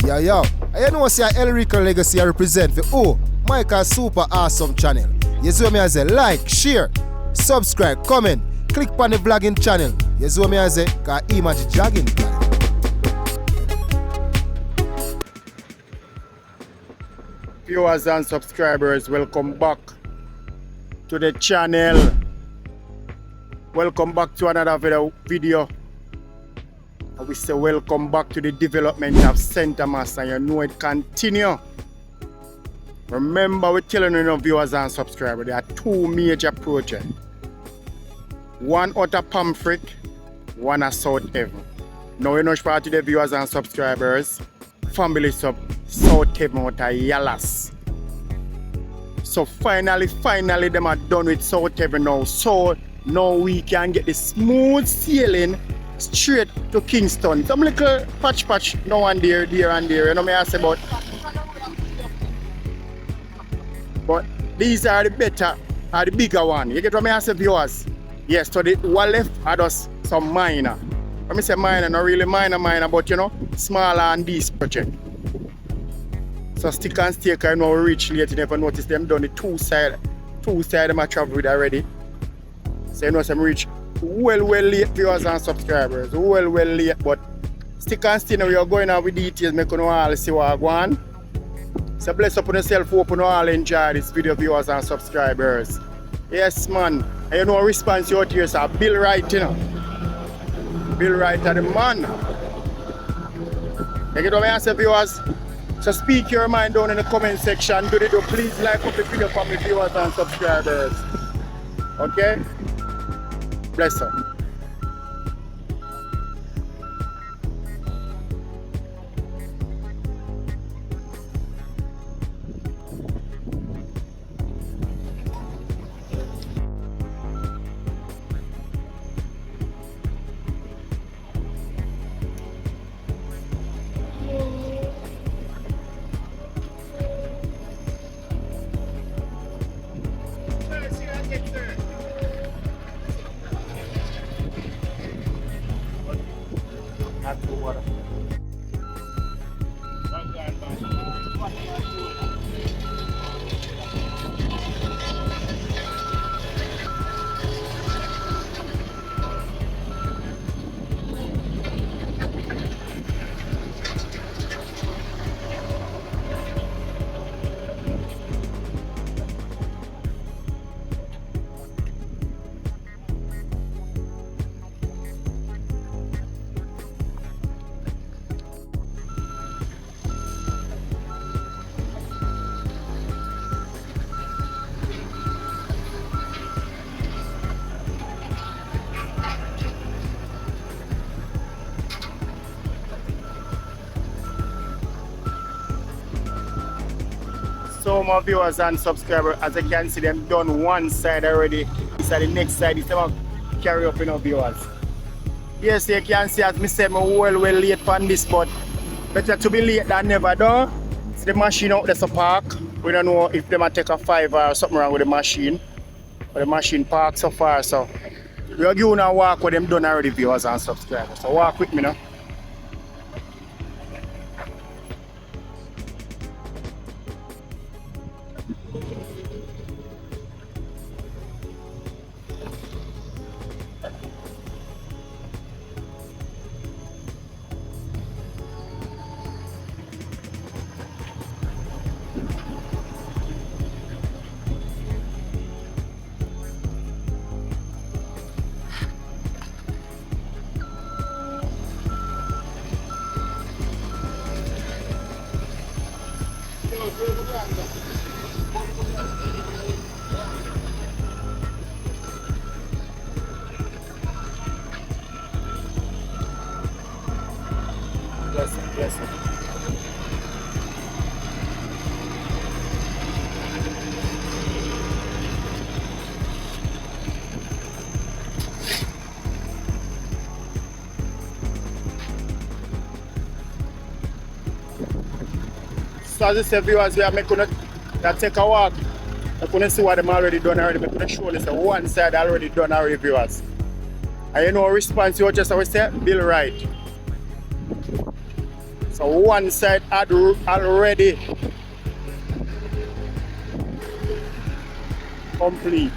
Yo, I know see a Elrico Legacy I represent for Michael Super Awesome channel. You see me as a like, share, subscribe, comment, click on the vlogging channel. You see me as a image jogging plan. Viewers and subscribers, welcome back to the channel. Welcome back to another video. We say welcome back to the development of St. Thomas, and you know it continue. Remember, we're telling you viewers and subscribers, there are two major projects. One out of Pamphret, one at South Haven. Now we know part to the viewers and subscribers, families of South Haven out of Yallahs. So finally, them are done with South Haven now. So now we can get the smooth sailing straight to Kingston. Some little patch now and there, you know me I say about. But these are the better, are the bigger one. You get what I say, viewers? Yes, so the one left are just some minor. When I say minor, not really minor, but you know, smaller than this project. So stick and stay, because you know we reach late, you never notice them done the two side them I travel with already. So you know some reach well late, viewers and subscribers. Well late, but stick and stay now, we are going on with details, make you all see what I want. So bless up on yourself, hope you all enjoy this video, viewers and subscribers. Yes man, and you know response out here, so Bill Wright, you know. Bill Wright are the man. You get what I say, viewers? So speak your mind down in the comment section. Please like up the video for me, viewers and subscribers. Okay? Bless up. So my viewers and subscribers, as you can see, them done one side already. So the next side is them carry up in our viewers. Yes, you can see as me say, I'm well late on this, but better to be late than never done. So the machine out there's a park. We don't know if they might take a 5 or something wrong with the machine. But the machine parked so far, so we are going to walk with them done already, viewers and subscribers. So walk with me now. Yes. So as I said, viewers, we are making that take a walk. I couldn't see what them already done already, but I show this one side already done already, viewers. And you know response you just always say Bill Wright. So one side had already complete.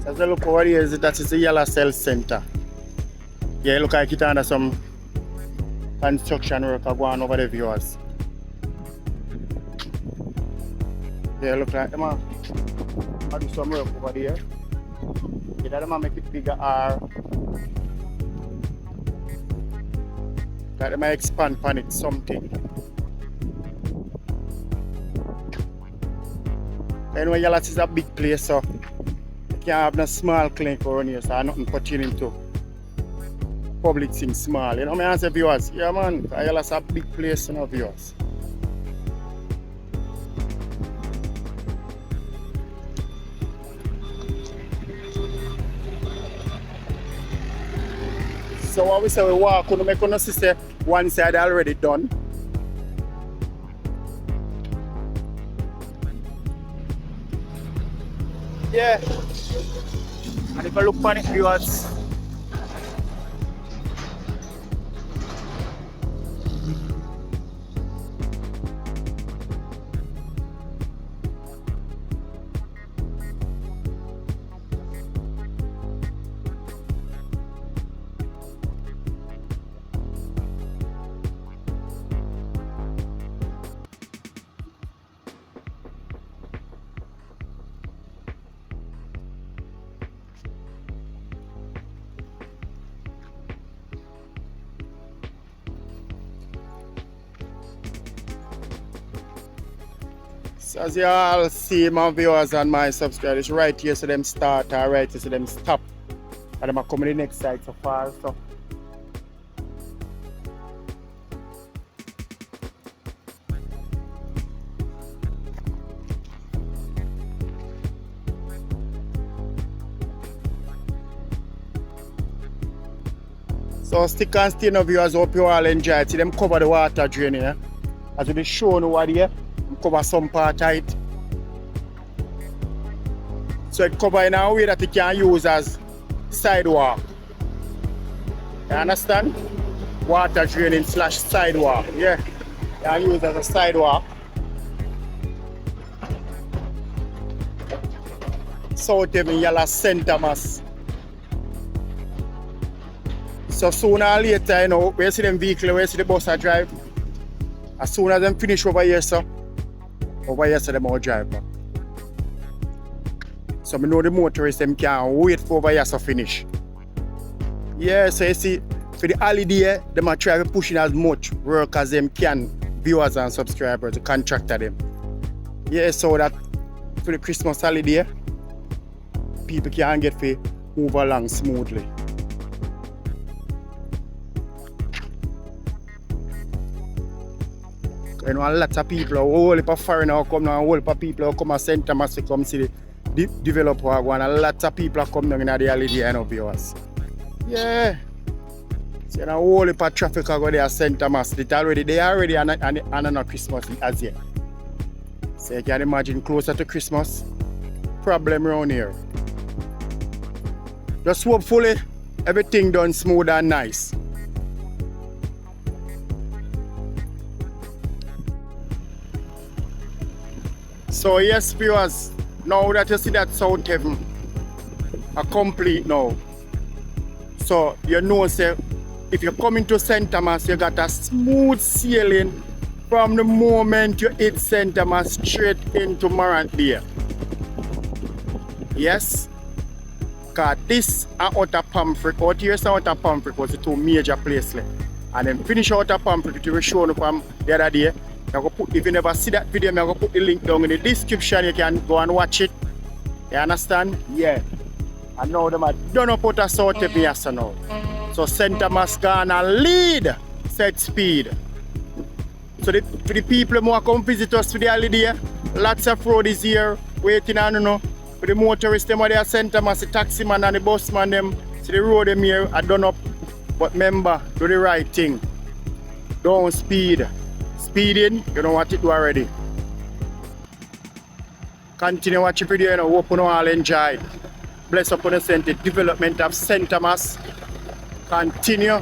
So as I look over here, that is the Yallahs Cell Center. Yeah, look like it under some construction work going on over the viewers. Yeah, look like them do some work over there. Yeah, them make it bigger R. Like them expand on it something. Anyway, Yallahs is a big place, so you can't have no small clinic around here, so nothing pertaining to public things small. You know what I say, viewers? Yeah, man, Yallahs is a big place, you know, viewers. So what we say, we walk, we make us see one side already done. Yeah. And if I look on it, viewers, so as you all see, my viewers and my subscribers, right here, so them start, or right here, so them stop. And them are coming the next side so far. So stick and stay, no viewers, hope you all enjoy it. See them cover the water drain here. As we be showing over there, cover some part of it. So it cover in a way that it can use as sidewalk. You understand? Water draining / sidewalk. Yeah. You can use as a sidewalk. South Haven Yallahs Center Mass. So sooner or later, you know, we see them vehicle, we see the bus drive. As soon as them finish over here, so them all drive back. So I know the motorists them can't wait for over here to finish. Yeah, so you see, for the holiday, them are trying to push in as much work as them can, viewers and subscribers, to contractor them. Yeah, so that for the Christmas holiday, people can get to move along smoothly. You know, a lot of people, a whole heap of foreigners come now, a whole heap of people come to St. Thomas to come see the developer, and a lot of people come down in the holiday, you know, viewers. Yeah. So, you know, a whole heap of traffic go there at St. Thomas. They already on Christmas as yet. So you can imagine closer to Christmas, problem around here. Just hopefully everything done smooth and nice. So yes, viewers, now that you see that South Haven are complete now. So you know, say, if you come into St. Thomas, you got a smooth sailing from the moment you hit St. Thomas straight into Morant Bay. Yes, because this and Outer Pomfret, out here and Outer Pomfret was the two major places. And then finish Outer Pomfret, which we showed you from the other day. If you never see that video, I'm going to put the link down in the description. You can go and watch it. You understand? Yeah. And now them are done up out of South Haven so now. So St. Thomas gonna lead set speed. So for the people who come visit us for the holiday, lots of road is here waiting on, you know. For the motorists, them are there, St. Thomas, the taxi man and the bus man, them, so the road them here are done up. But remember, do the right thing. Don't speed. Speeding, you know what to do already. Continue watch the video and I hope you all enjoy. Bless upon the center development of St. Thomas. Continue.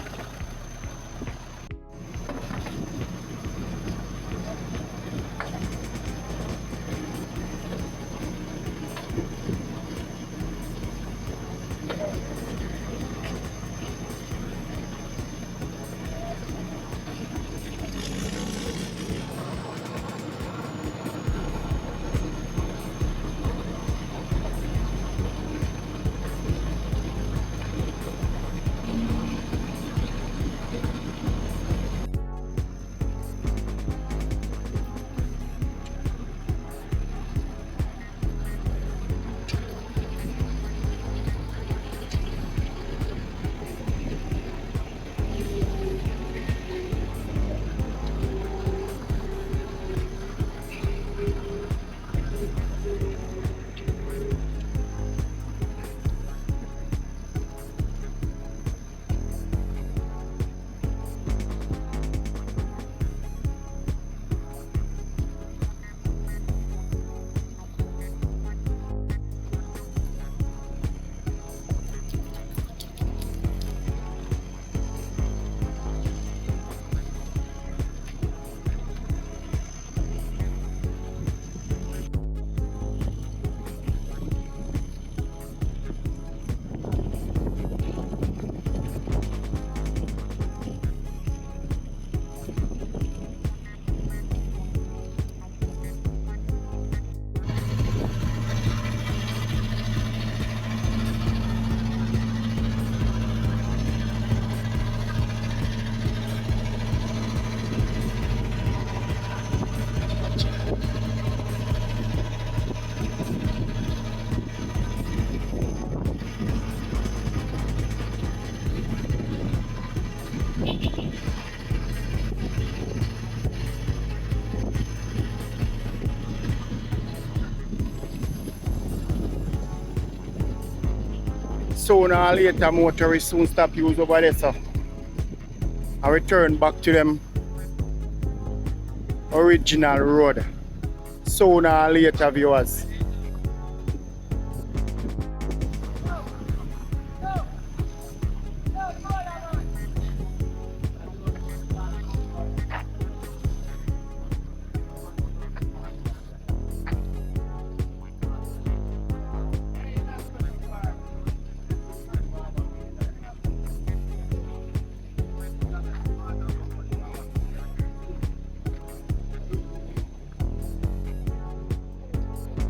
Sooner or later, motorists soon stop use over there, so I return back to them original road. Sooner or later, viewers.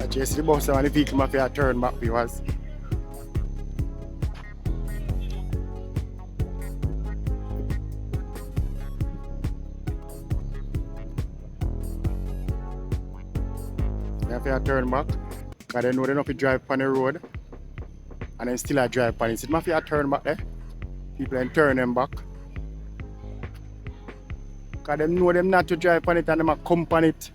Just the bus and the vehicle must have turn back, viewers. They have to turn back because they know they don't have to drive on the road and then still drive on it. So they must have to turn back there. People then turn them back. Because they know them not to drive on it and they must come on it.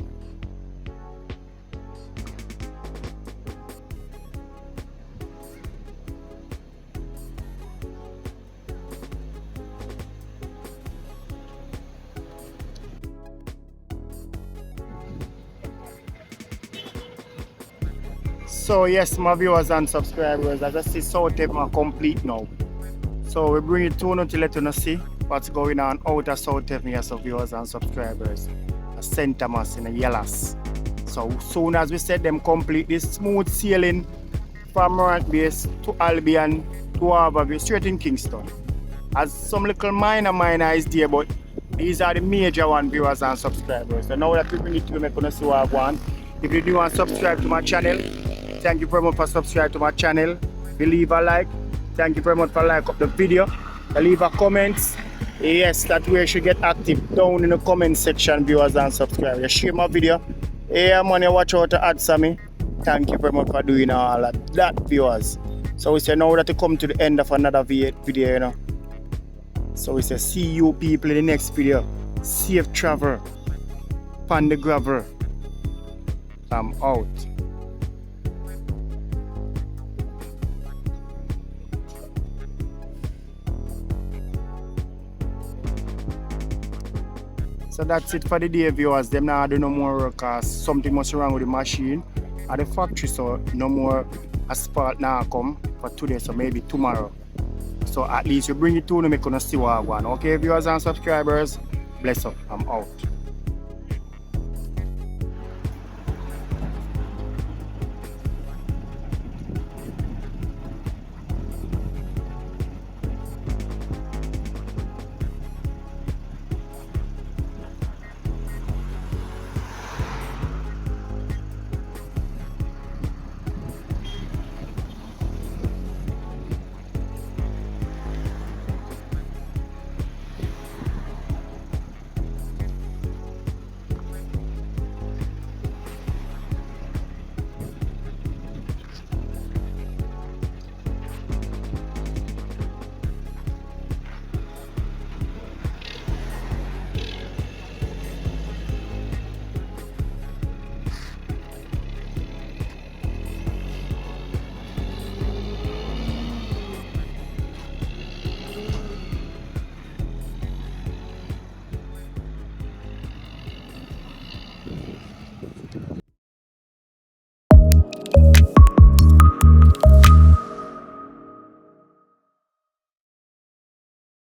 So yes, my viewers and subscribers, as I see South Haven complete now. So we bring it to you to let you see what's going on out of South Haven here, so viewers and subscribers. St. Thomas in the Yallahs. So soon as we set them complete, this smooth sailing from Morant Base to Albion to Harbourview straight in Kingston. As some little minor is there, but these are the major one, viewers and subscribers. So now that we bring it to you, make you see what I want. If you do want to subscribe to my channel, thank you very much for subscribing to my channel. Leave a like. Thank you very much for like up the video. Leave a comment. Yes, that way you should get active down in the comment section, viewers and subscribers. You share my video. Hey, man, you watch out to answer me. Thank you very much for doing all of that, viewers. So we say now that you come to the end of another video, you know. So we say see you people in the next video. Safe travel. Pan the gravel. I'm out. So that's it for the day, viewers. Them now do no more work cause something must wrong with the machine at the factory, so no more asphalt now come for today, so maybe tomorrow. So at least you bring it to me, make you see what I want. Okay, viewers and subscribers, bless up, I'm out.